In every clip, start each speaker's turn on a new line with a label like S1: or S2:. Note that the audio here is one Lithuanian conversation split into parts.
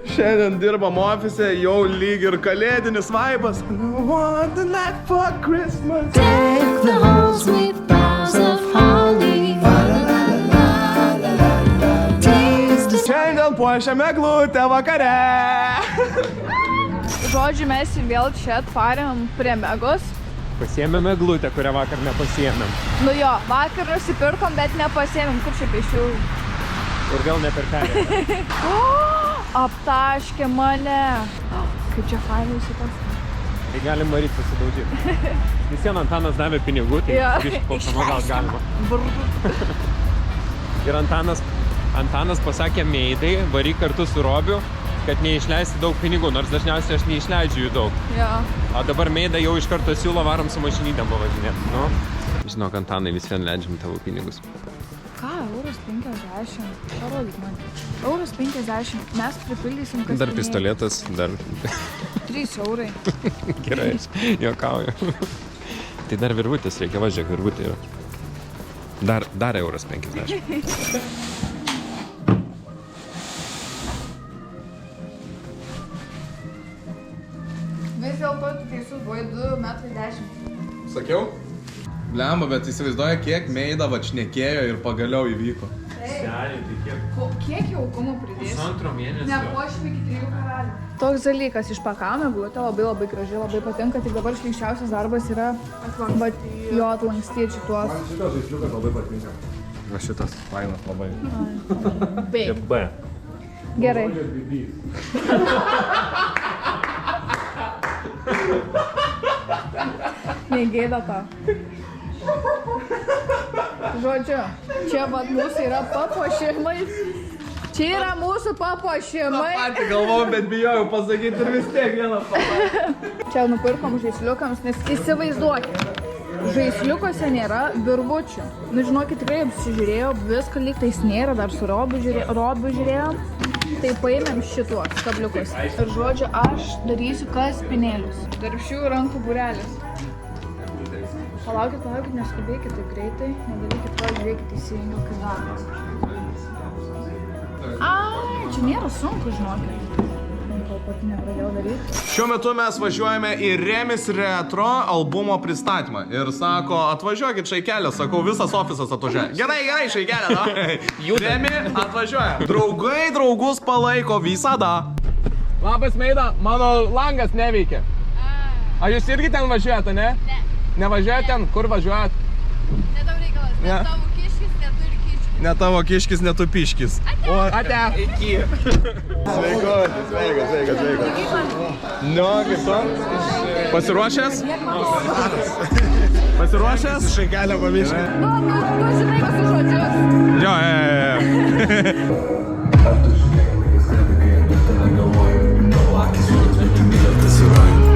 S1: Šiandien dirbam ofise, jau lyg ir kalėdinis vaibas. What the night for Christmas.
S2: Deck the halls with boughs of holly.
S1: Šiandien puošiame eglutę vakare.
S3: Žodžiu, mes ir vėl čia atvarėm prie Megos.
S4: Pasiėmėm eglutę, kurią vakar nepasiėmėm.
S3: Nu jo, vakar nusipirkom, bet nepasiėmėm. Kur čia piešiu?
S4: Ir vėl ne per kelią.
S3: Aptaškė mane. Kaip čia fainai šitas.
S4: Tai galim varyti pasidaužyti. Visien Antanas davė pinigų, tai grįžti papanaudos galima. Ir Antanas pasakė Meidai, varyk kartu su Robiu, kad neišleisti daug pinigų, nors dažniausiai aš neišleidžiu jų daug.
S3: Jo.
S4: O dabar Meida jau iš karto siūlo varom su mašinytėm pavažinėti. Nu? Žinok, Antanai, vis vien leidžiam tavo pinigus.
S3: Ką? €50. Parodyk man. €50. Mes pripildysim kas.
S4: Dar pistoletas, dar...
S3: 3 eurai.
S4: Gerai, juokauju. Tai dar virvutės reikia, važiuok, virvutė yra. Dar €50.
S3: Vis dėlto tu teisus, buvai 2,10 m.
S1: Sakiau? Blemba, bet įsivaizduoja, kiek Meida šnekėjo ir pagaliau įvyko.
S4: Seniai, tai kiek?
S3: Kiek jaukumo pridėsi?
S4: Pusantro mėnesio.
S3: Nepuošim iki 3 karalių. Toks dalykas, išpakavom eglutę, labai graži, labai patinka, tik dabar šlykščiausias darbas yra atlankstyti šituos.
S1: Man šitas žaisliukas labai patinka.
S4: Va šitas fainas labai.
S3: B.
S4: B.
S3: Gerai. Negėda tą. Žodžiu, čia vat mūsų yra papuošimai. Čia yra mūsų papuošimai.
S1: Patį galvojau, bet bijojau pasakyti ir vis tiek vieną pasakyti.
S3: Čia nupirkom žaisliukams, nes įsivaizduokit. Žaisliukose nėra virvučių. Nu, žinokit, tikrai apsižiūrėjau, viską lyg tais nėra, dar su Robiu žiūrėjom. Tai paėmėm šituos kabliukus. Ir žodžiu, aš darysiu kaspinėlius. Tarp šių rankų būrelis. Palaukit, neskubėkit taip greitai. Nedarykit to, žiūrėkit, įsijungiu kaip darbas. Ai, čia nėra sunku, žinokit. Kol pati nepradėjau daryti.
S1: Šiuo metu mes važiuojame į Remis Retro albumo pristatymą. Ir sako, atvažiuokit Šaikelė, sakau, visas ofisas atvažiuoja. Gerai, Šaikelė, da. Remi atvažiuoja. Draugai draugus palaiko visada. Labas, Meida, mano langas neveikia. Ar jūs irgi ten važiuojate, ne?
S3: Ne.
S1: Nevažiuojate ten? Kur važiuojat?
S3: Ne tau reikalas, nes tavo kiškis neturi kiškis.
S1: Ne tavo kiškis, ne tu piškis. Ate. Iki. Sveikas. Nu, kaip tu? Pasiruošęs? Pasiruošęs? Šaikelę pamirškai.
S3: Nu, žinai visus žodžius.
S1: Jo.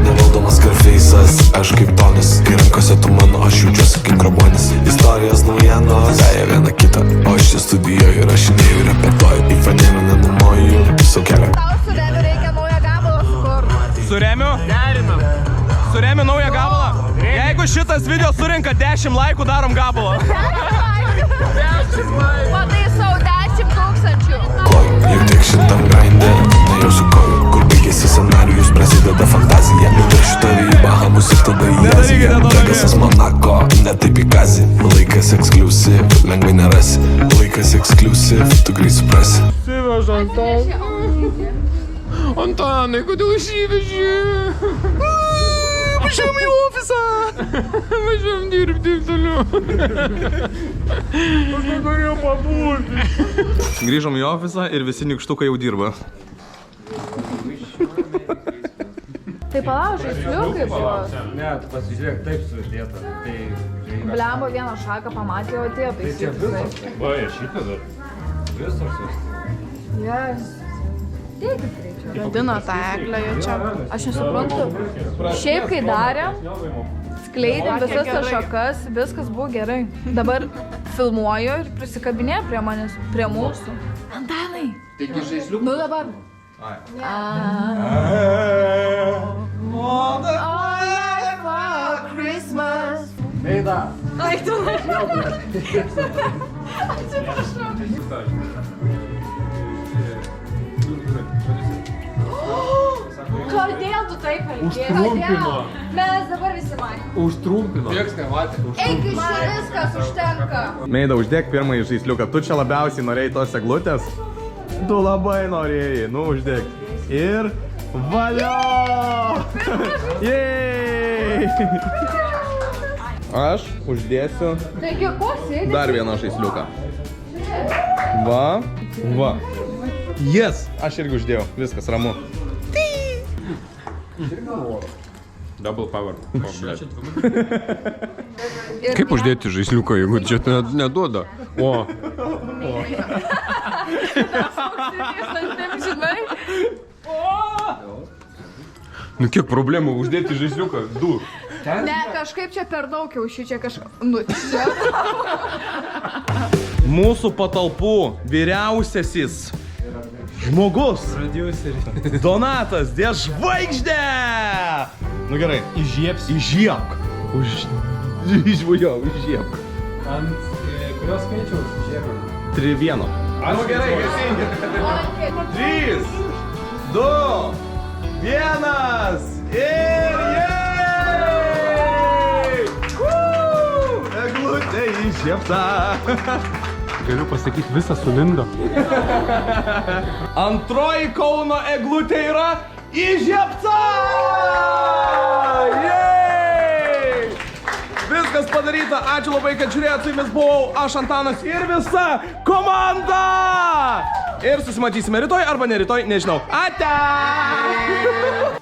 S5: Nevaldomas Scarface'as, aš kaip Tonis. Kai rankose tu mano, aš jaučiuosi kaip Grabonis. Istorijos naujienos, veja viena kita. O aš čia studijuoju, rašinėju ir repetuoju. Į fanėmę nenumoju, tiesiog kelią.
S3: Tau su Remiu reikia naują gabalą sukurt.
S1: Su Remiu? Derinam. Su Remiu naują gabalą? Jeigu šitas video surinka 10 laikų, darom gabalą.
S3: 10 laikų. Pataisau 10 000.
S5: Koju, juk tiek šitam grindė, nejausiu koju. Kur baigėsi scenarijus, prasideda fantazija. Nutaršiu tave į Bahamus ir tada į Aziją. Vegasas Monako, ne taip į Kazį. Laikas exclusive, lengvai nerasi. Laikas exclusive, tu greit suprasi.
S1: Sivežu Antanai, kodėl išsiveži? Važiuojam į ofisą. Važiuojam dirbti toliau. Aš norėjau pabūti. Grįžom į ofisą ir visi nykštukai jau dirba.
S3: Tai palaužai, žliukai buvo.
S4: Ne, tu pasižiūrėk, taip sudėta.
S3: Blembo vieną šaką pamatė, o atėjo
S4: Tai čia visas. Va, ir šitą dar. Visas.
S3: Yes. Teikit reikia. Gadino tą eglę jau čia. Aš nesuprantu. Šiaip kai darėm, skleidėm visas tas šakas, viskas buvo gerai. Dabar filmuoju ir prisikabinė prie manęs, prie mūsų. Antanai.
S1: Taigi žaisliuk.
S3: Nu dabar. Christmas.
S1: Meida.
S3: Ai, tu Atsiprašau. taip elgiesi.
S4: Užtrumpino.
S3: Mes dabar visi matėme.
S4: Užtrumpino.
S3: Eik iš čia, viskas užtenka.
S1: Meida, uždėk pirmąjį žaisliuką. Tu čia labiausiai norėjai tos eglutės? Tu labai norėjai. Nu, uždėk. Ir valio! Jej! Aš uždėsiu
S3: Taigi, ko sėdi?
S1: dar vieną žaisliuką. Va. Yes! Aš irgi uždėjau. Viskas, ramu.
S4: Double power. Kaip uždėti žaisliuką, jeigu čia neduoda? O.
S3: Žinai?
S4: Nu kiek problemų uždėti žaisliuką? Du.
S3: Ne, kažkaip čia per daug kiaušių, čia kažkaip... Nu, čia.
S1: Mūsų patalpų vyriausiasis žmogus. Donatas, dėl žvaigždė! Nu gerai.
S4: Įžiebsi.
S1: Įžiebk. Išvujau, įžiebk.
S4: Ant kurios skaičiaus įžiebam?
S1: 3-1. Nu gerai, gesinkit. 3, 2, 1 ir jej! Eglutė įžiebta.
S4: Galiu pasakyti, visą sulindo.
S1: Antroji Kauno eglutė yra įžiebta! Jej! Viskas padaryta, ačiū labai, kad žiūrėjot, su jumis buvau aš Antanas ir visa komanda! Ir susimatysime rytoj arba ne rytoj, nežinau. Ate!